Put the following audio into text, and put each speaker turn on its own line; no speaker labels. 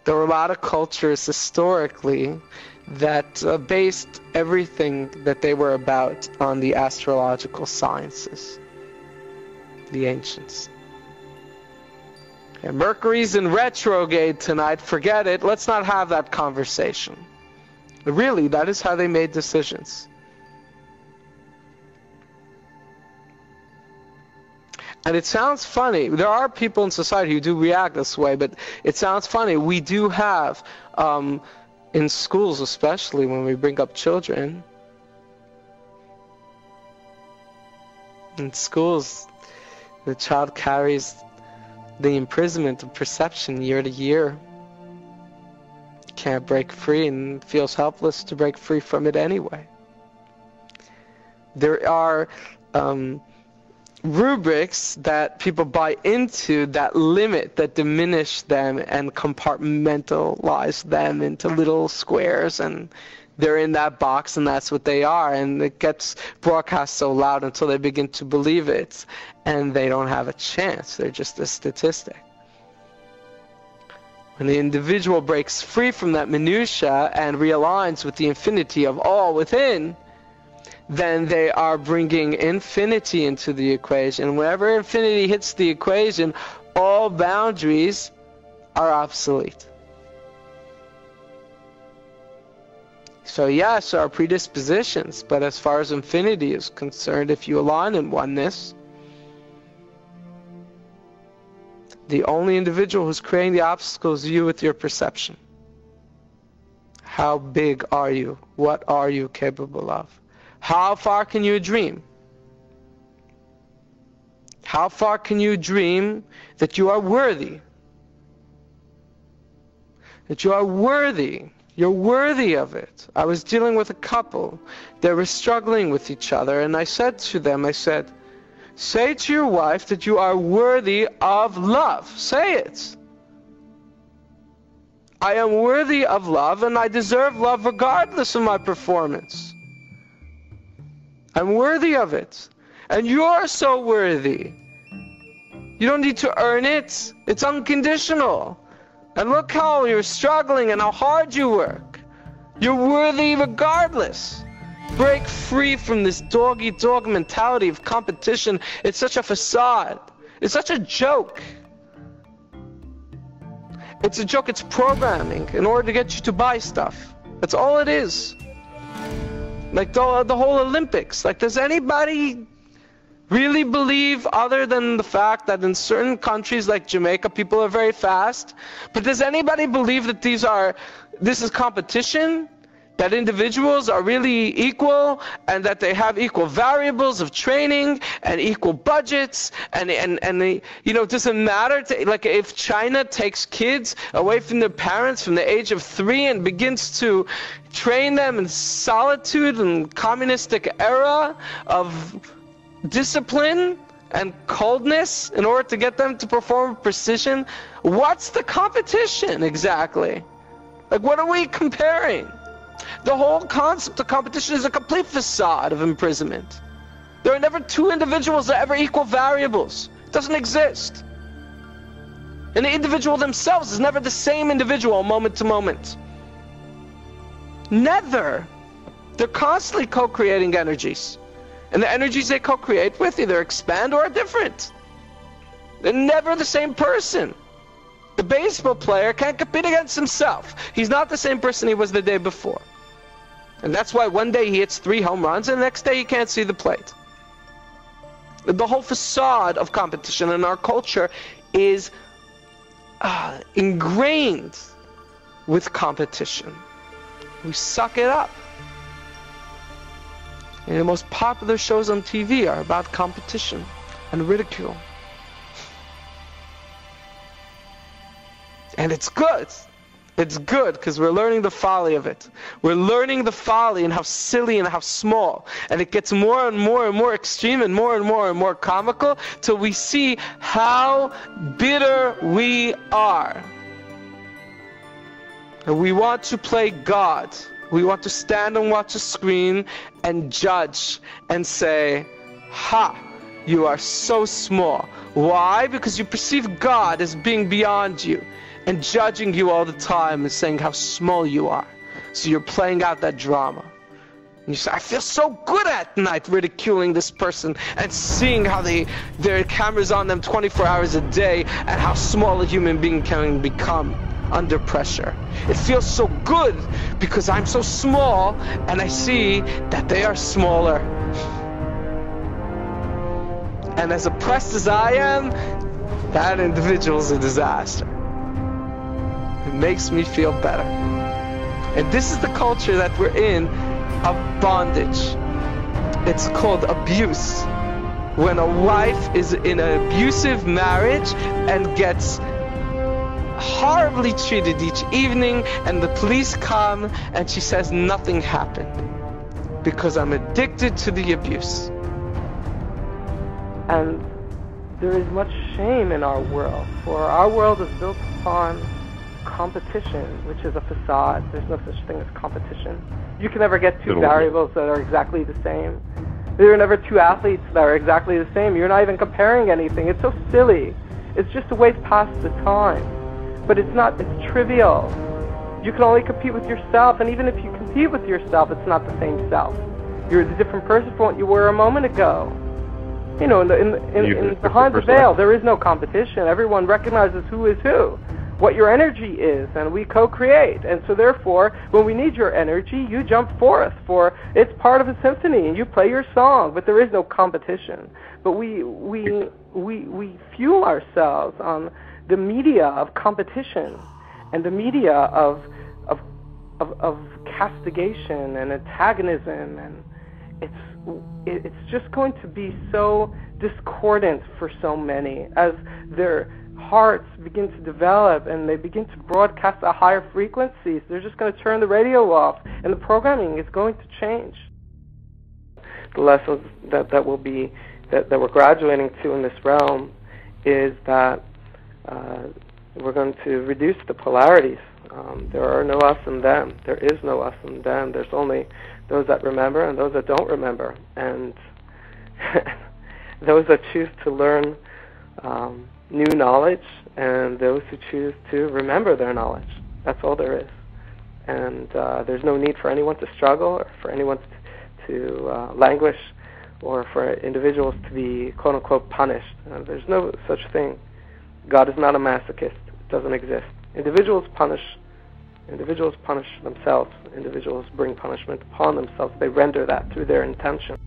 There were a lot of cultures historically that based everything that they were about on the astrological sciences. The ancients. And Mercury's in retrograde tonight. Forget it. Let's not have that conversation. Really, that is how they made decisions. And it sounds funny. There are people in society who do react this way, but it sounds funny. We do have, in schools especially, when we bring up children, in schools, the child carries the imprisonment of perception year to year. Can't break free and feels helpless to break free from it anyway. There are rubrics that people buy into that limit, that diminish them and compartmentalize them into little squares, and they're in that box and that's what they are, and it gets broadcast so loud until they begin to believe it, and they don't have a chance. They're just a statistic. When the individual breaks free from that minutia and realigns with the infinity of all within, then they are bringing infinity into the equation. Whenever infinity hits the equation, all boundaries are obsolete. So yes, there are predispositions, but as far as infinity is concerned, if you align in oneness, the only individual who's creating the obstacles is you with your perception. How big are you? What are you capable of? How far can you dream? How far can you dream that you are worthy? That you are worthy. You're worthy of it. I was dealing with a couple. They were struggling with each other, and I said to them, I said, say to your wife that you are worthy of love. Say it. I am worthy of love, and I deserve love regardless of my performance. I'm worthy of it. And you're so worthy. You don't need to earn it. It's unconditional. And look how you're struggling and how hard you work. You're worthy regardless. Break free from this dog-eat-dog mentality of competition. It's such a facade. It's such a joke. It's a joke. It's programming in order to get you to buy stuff. That's all it is. Like the whole Olympics. Like, does anybody really believe, other than the fact that in certain countries like Jamaica people are very fast, but does anybody believe that this is competition? That individuals are really equal, and that they have equal variables of training and equal budgets, and they, you know, it doesn't matter like if China takes kids away from their parents from the age of 3 and begins to train them in solitude and communistic era of discipline and coldness in order to get them to perform with precision. What's the competition exactly? Like, what are we comparing? The whole concept of competition is a complete facade of imprisonment. There are never two individuals that are ever equal variables. It doesn't exist. And the individual themselves is never the same individual moment to moment. Never. They're constantly co-creating energies. And the energies they co-create with either expand or are different. They're never the same person. The baseball player can't compete against himself. He's not the same person he was the day before. And that's why one day he hits 3 home runs and the next day he can't see the plate. The whole facade of competition in our culture is ingrained with competition. We suck it up. And the most popular shows on TV are about competition and ridicule. And it's good. It's good because we're learning the folly of it. We're learning the folly and how silly and how small. And it gets more and more and more extreme and more comical till we see how bitter we are. And we want to play God. We want to stand and watch a screen and judge and say, ha, you are so small. Why? Because you perceive God as being beyond you. and judging you all the time and saying how small you are. So you're playing out that drama. And you say, I feel so good at night ridiculing this person and seeing how their cameras on them 24 hours a day and how small a human being can become under pressure. It feels so good because I'm so small and I see that they are smaller. And as oppressed as I am, that individual's a disaster. It makes me feel better. And this is the culture that we're in, of bondage. It's called abuse. When a wife is in an abusive marriage and gets horribly treated each evening, and the police come and she says nothing happened because I'm addicted to the abuse. And there is much shame in our world, for our world is built upon competition, which is a facade. There's no such thing as competition. You can never get two variables that are exactly the same. There are never two athletes that are exactly the same. You're not even comparing anything. It's so silly. It's just a way to pass the time. But it's not, it's trivial. You can only compete with yourself, and even if you compete with yourself, it's not the same self. You're a different person from what you were a moment ago. You know, behind the veil, there is no competition. Everyone recognizes who is who, what your energy is, and we co-create. And so therefore, when we need your energy, you jump forth, for it's part of a symphony, and you play your song, but there is no competition. But we fuel ourselves on the media of competition and the media of castigation and antagonism, and it's just going to be so discordant for so many as their hearts begin to develop and they begin to broadcast at higher frequencies. They're just going to turn the radio off, and the programming is going to change. The lessons that we're graduating to in this realm is that we're going to reduce the polarities. There are no us and them. There is no us and them. There's only those that remember and those that don't remember. And those that choose to learn new knowledge and those who choose to remember their knowledge. That's all there is. And there's no need for anyone to struggle or for anyone to languish or for individuals to be quote-unquote punished. There's no such thing. God is not a masochist. It doesn't exist. Individuals punish themselves. Individuals bring punishment upon themselves. They render that through their intention.